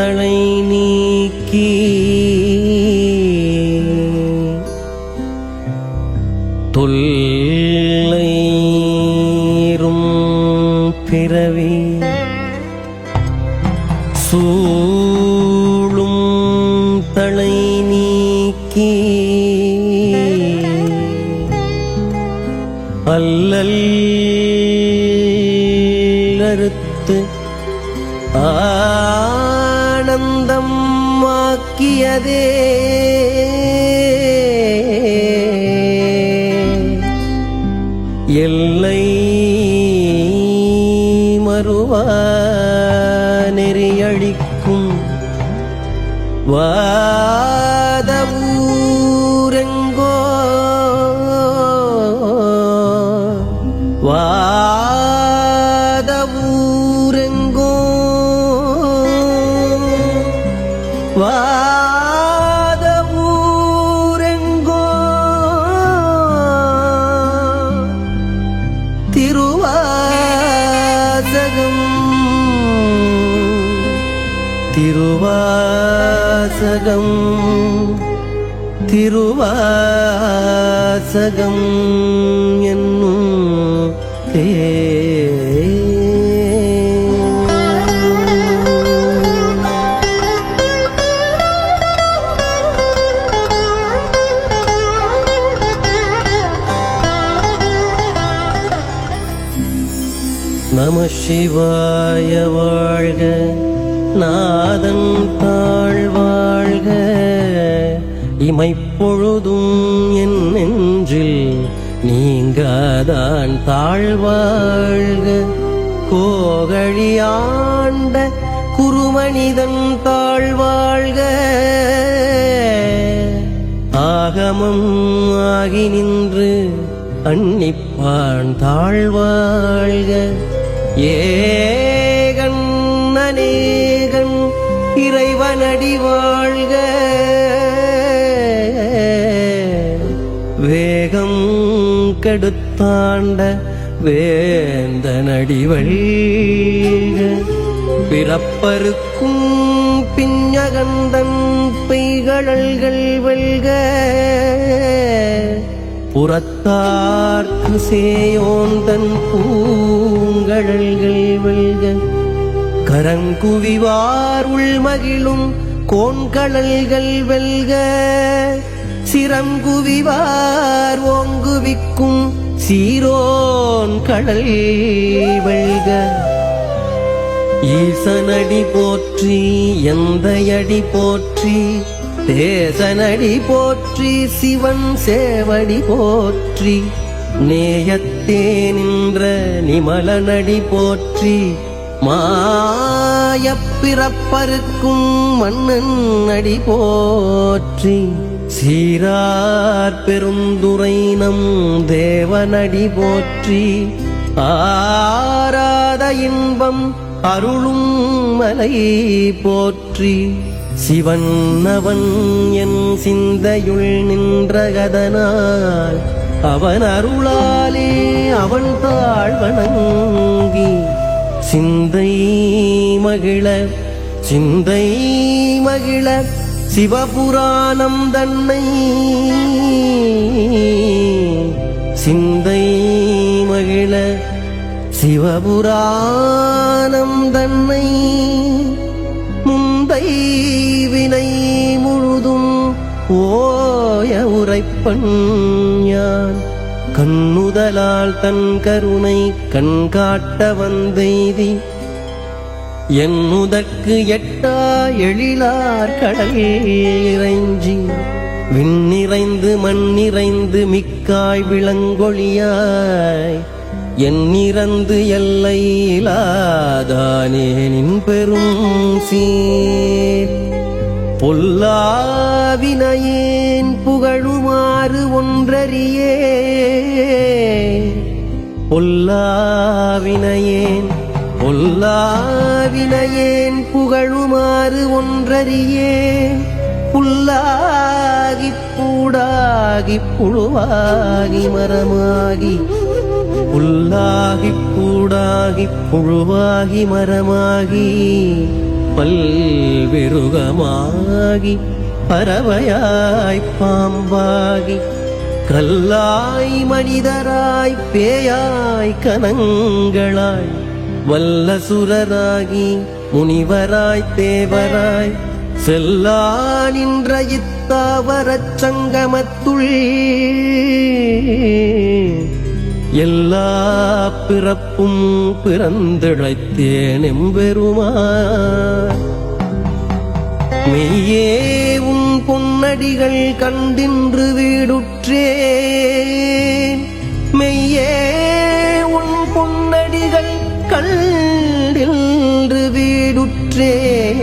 தளை நீக்கி தொல்லைரும் பிறவி சூழும் தளை நீக்கி அல்லல் அறுத்து ஆனந்தம் ஆக்கியதே எல்லை மறுவா நெறியழிக்கும் வாதவூரெங்கோ வாதவூரெங்கோ வாதவூரெங்கோ திருவாசகம் திருவாசகம் திருவாசகம் என்னும் நம சிவாய வாழ்க நாதன் தாழ்வாழ்க இமைப்பொழுதும் என் நெஞ்சில் நீங்காதான் தாழ்வாழ்க கோகழியாண்ட குருமனிதன் தாழ்வாழ்க ஆகமம் ஆகி நின்று அன்னிப்பான் தாழ்வாழ்க ஏகன் அநேகன் இறைவனடி வாழ்க வேகம் கெடுத்தாண்ட வேந்தனடி வழிக பிறப்பருக்கும் பிஞ்சகந்தன் பெய்கழல்கள் வெல்க புறத்தார்க்கு சேயோந்தன் பூங்கழல்கள் வெல்க கரங்குவிவார் உள்மகிழும் கோண்கழல்கள் வெல்க சிரங்குவிவார் ஓங்குவிக்கும் சீரோன் கடல் வெல்க ஈசனடி போற்றி எந்தையடி போற்றி தேசனடி போற்றி சிவன் சேவடி போற்றி நேயத்தே நின்ற நிமலனடி போற்றி மாயப்பிறப்பருக்கும் மன்னன் அடி போற்றி சீரார் பெருந்துரை நம் தேவனடி போற்றி ஆராத இன்பம் அருளும் மலை போற்றி சிவன் அவன் என் சிந்தையுள் நின்றகதனால் அவன் அருளாலே அவன் தாழ்வணங்கி சிந்தை மகிழ சிவபுராணம் தன்னை சிந்தை மகிழ சிவபுராணம் தன்னை முந்தை வினை முழுதும் ஓய உரைப்பன் யான் கண்ணுதலால் தன் கருணை கண்காட்ட வந்தெய்தி என்னுதற்கு எட்டா எழிலார் கடல் இறைஞ்சி விண்ணிறைந்து மண்ணிறைந்து மிக்காய் விளங்கொழியாய் எண்ணிறந்து எல்லையிலாதானே நின் பெரும் சீர் பொல்லாவினையேன் புகழுமாறு ஒன்றறியே பொல்லாவினையேன் புகழுமாறு ஒன்றறியே புல்லாகிப் பூடாகிப் புழுவாகி மரமாகி புல்லாகிப் பூடாகிப் புழுவாகி மரமாகி பல்விருகமாகி பறவையாய் பாம்பாகி கல்லாய் மனிதராய் பேயாய் கனங்களாய் வல்லசுரராகி முனிவராய் தேவராய் செல்லா நின்ற இத்தாவரச் சங்கமத்துள் எல்லா பிறப்பும் பிறந்திழைத்தேன் எம்பெருமான். மெய்யே உன் பொன்னடிகள் கண்டின்று வீடுற்றேன், மெய்யே உன் பொன்னடிகள் கண்டின்று வீடுற்றேன்.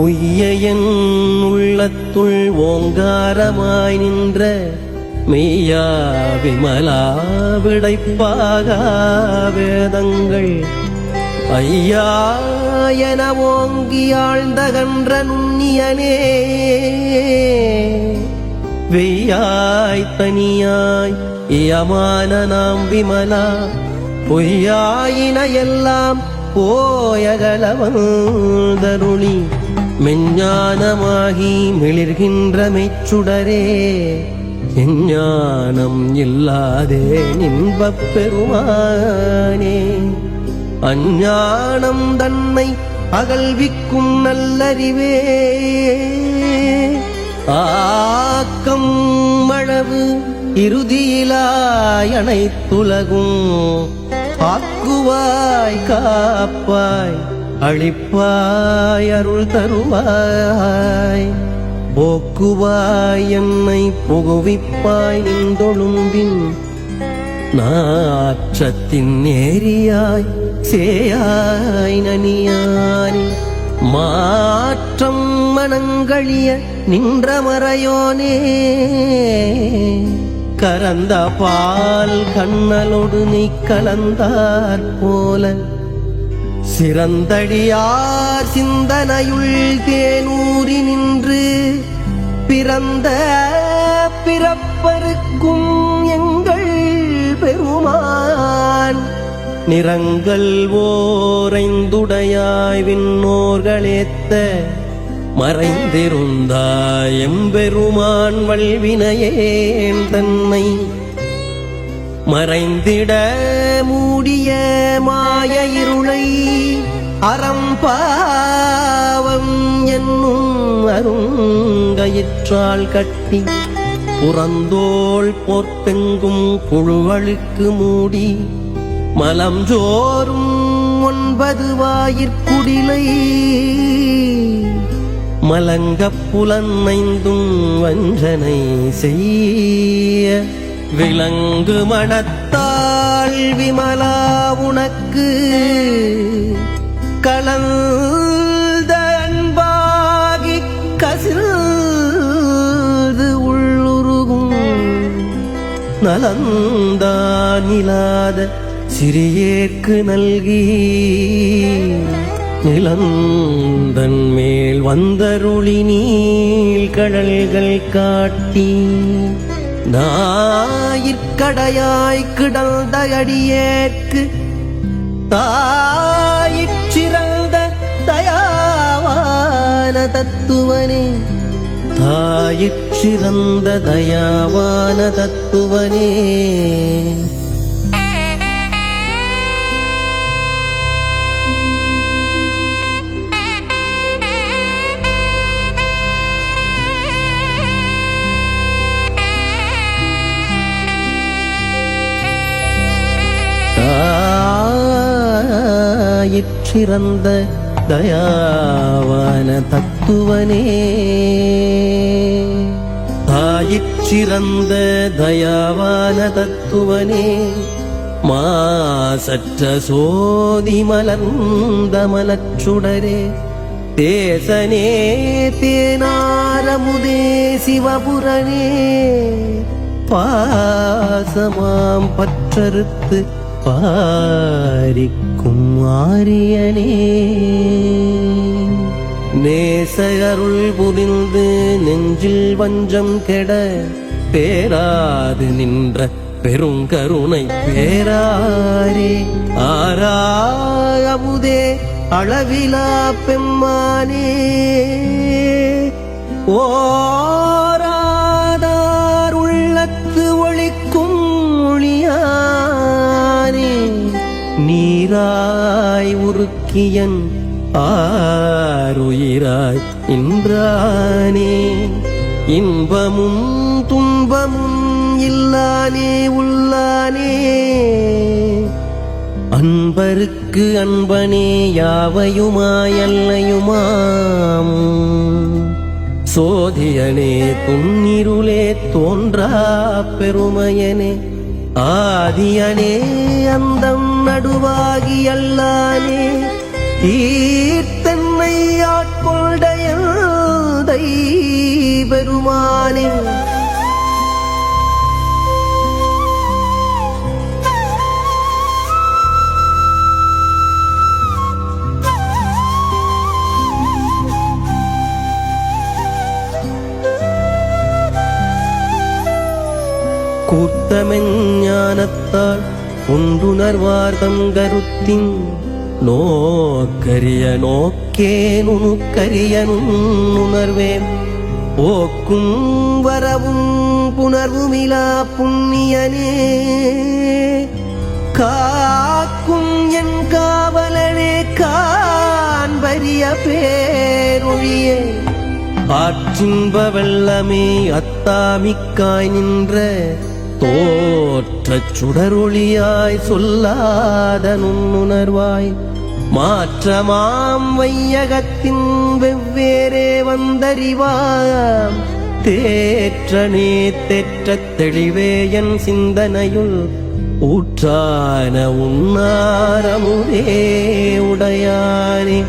உய்ய என் உள்ளத்துள் ஓங்காரமாய் நின்ற மெய்யா விமலா விடைப்பாக வேதங்கள் ஐயா என ஓங்கி ஆழ்ந்தகன்ற நுண்ணியனே, வெய்யாய் தனியாய் இயமான நாம் விமலா பொய்யாயின எல்லாம் போயகலவந்தருளி மெஞ்ஞானமாகி மிளிர்கின்ற மெச்சுடரே, எஞ்ஞானம் இல்லாதே இன்பப் பெருமானே. அஞ்ஞானம் தன்னை அகல்விக்கும் நல்லறிவே, ஆக்கம் அளவு இறுதியிலாய் அனைத்துலகும் ஆக்குவாய் காப்பாய் அளிப்பாய் அருள் தருவாய், போக்குவாய் என்னை புகுவிப்பாய் நின்றொழும்பின் நாற்றத்தின் நேரியாய் சேயாய் நனியானி மாற்றம் மனங்களிய நின்ற மறையோனே. கரந்த பால் கண்ணலோடு நீ கலந்தாற் போல சிறந்தடியார் சிந்தனையுள் தேனூறி நின்று பிறந்த பிறப்பருக்கும் எங்கள் பெருமான். நிறங்கள் ஓரைந்துடையாய் விண்ணோர்களேத்த மறைந்திருந்தாய் எம்பெருமான் வல்வினையேன் தன்னை மறைந்திட மூடிய மாய இருளை அறம்பாவம் என்னும் அருங்கயிற்றால் கட்டி புறந்தோள் போர்த்தெங்கும் புழுவழுக்கு மூடி மலம் ஜோறும் 9 வாயிற்குடிலை மலங்கப் புலனைந்தும் வஞ்சனை செய்ய விலங்கு மனத்தாள் விமலா உனக்கு கலந்த அன்பாகி கசிந்து உள்ளுருகும் நலந்தானிலாத சிறியேற்கு நல்கி நிலந்தன் மேல் வந்தருளி நீள் கடல்கள் காட்டி ஞாயிற்கடையாய் கிடந்த அடியேற்கு தாயிற்சிறந்த தயாவான தத்துவனே, தாயிற்சிறந்த தயாவான தத்துவனே. தாயிற்சிறந்த தயாவான தத்துவனே, தாயிற்சிறந்த தயாவான தத்துவனே. மாசற்ற சோதி மலர்ந்த மலச்சுடரே, தேசனே தேனாரமுதே சிவபுரனே, பாசமாம் பற்றறுத்து பாரிக்கும் ஆரியனே நேசகருள் புரிந்து நெஞ்சில் வஞ்சம் கெட பேராது நின்ற பெருங்கருணை பேராரே ஆராயமுதே அளவிலா பெம்மானே ஓராதார் உள்ளத்து ஒளிக்கும் ஒளியானே நீராய் உருக்கியன் ஆருயிராய் இன்றானே இன்பமும் துன்பமும் இல்லானே உள்ளானே அன்பருக்கு அன்பனே யாவையுமாயல்லையுமாம் சோதியனே துன்னிருளே தோன்றா பெருமையனே ஆதியனே அந்தம் நடுவாகி அல்லானே ஈர்த்தன்னை ஆட்கொண்டைய பெருமானே கூர்த்தமெஞ்ஞானத்தால் ஒன்றுணர்வார் தம் கருத்தின் நோக்கரிய நோக்கே நுணுக்கரிய நுண்ணுணர்வேன் போக்கும் வரவும் புணர்வுமிலா புண்ணியனே காக்கும் என் காவலனே காண்பரிய பேரொழியே ஆற்றின்ப வெள்ளமே அத்தாமிக்காய் நின்ற தோற்றச் சுடரொளியாய் சொல்லாத நுண்ணுணர்வாய் மாற்றமாம் வையகத்தின் வெவ்வேறே வந்தறிவாம் தேற்றனே தேற்றத் தெளிவே என் சிந்தனையுள் ஊற்றான உன்னாரமுதே உடையானே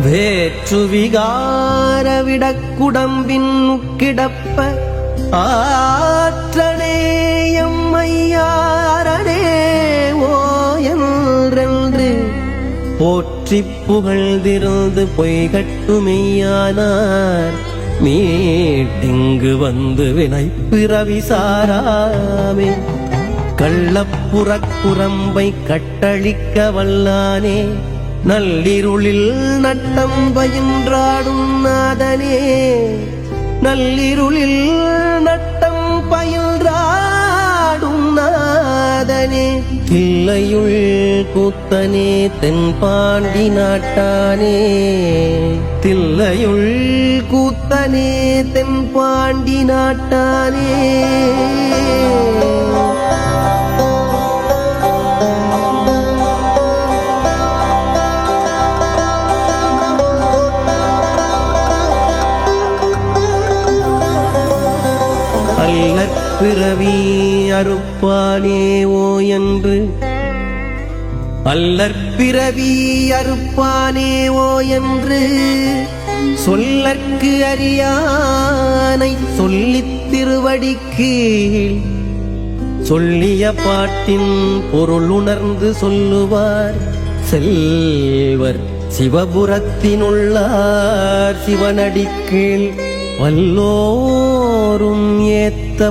வேற்று விகார விடக்குடம்பின் கிடப்ப ஆற்றனேயம் ஐயாரனே ஓ என்றென்று போற்றி புகழ்ந்திருந்து பொய்கட்டுமெய்யானார் மீட்டிங்கு வந்து வினை பிறவி சாராமே கள்ளப்புறக்குரம்பை கட்டளிக்க வல்லானே நல்லிருளில் நட்டம் பயின்றாடும் நாதனே நல்லிருளில் நட்டம் பயின்றாடும் நாதனே தில்லையுள் கூத்தனே தென்பாண்டி நாட்டானே தில்லையுள் கூத்தனே தென்பாண்டி நாட்டானே பிறவி அறுப்பானே ஓ என்று அல்லற்பிறவி அறுப்பானே ஓ என்று சொல்லற்கு அறியானை சொல்லித் திருவடிக்கு சொல்லிய பாட்டின் பொருள் உணர்ந்து சொல்லுவார் செல்வர் சிவபுரத்தினுள்ளார் சிவனடிக்கீழ் வல்லோரும் ஏத்த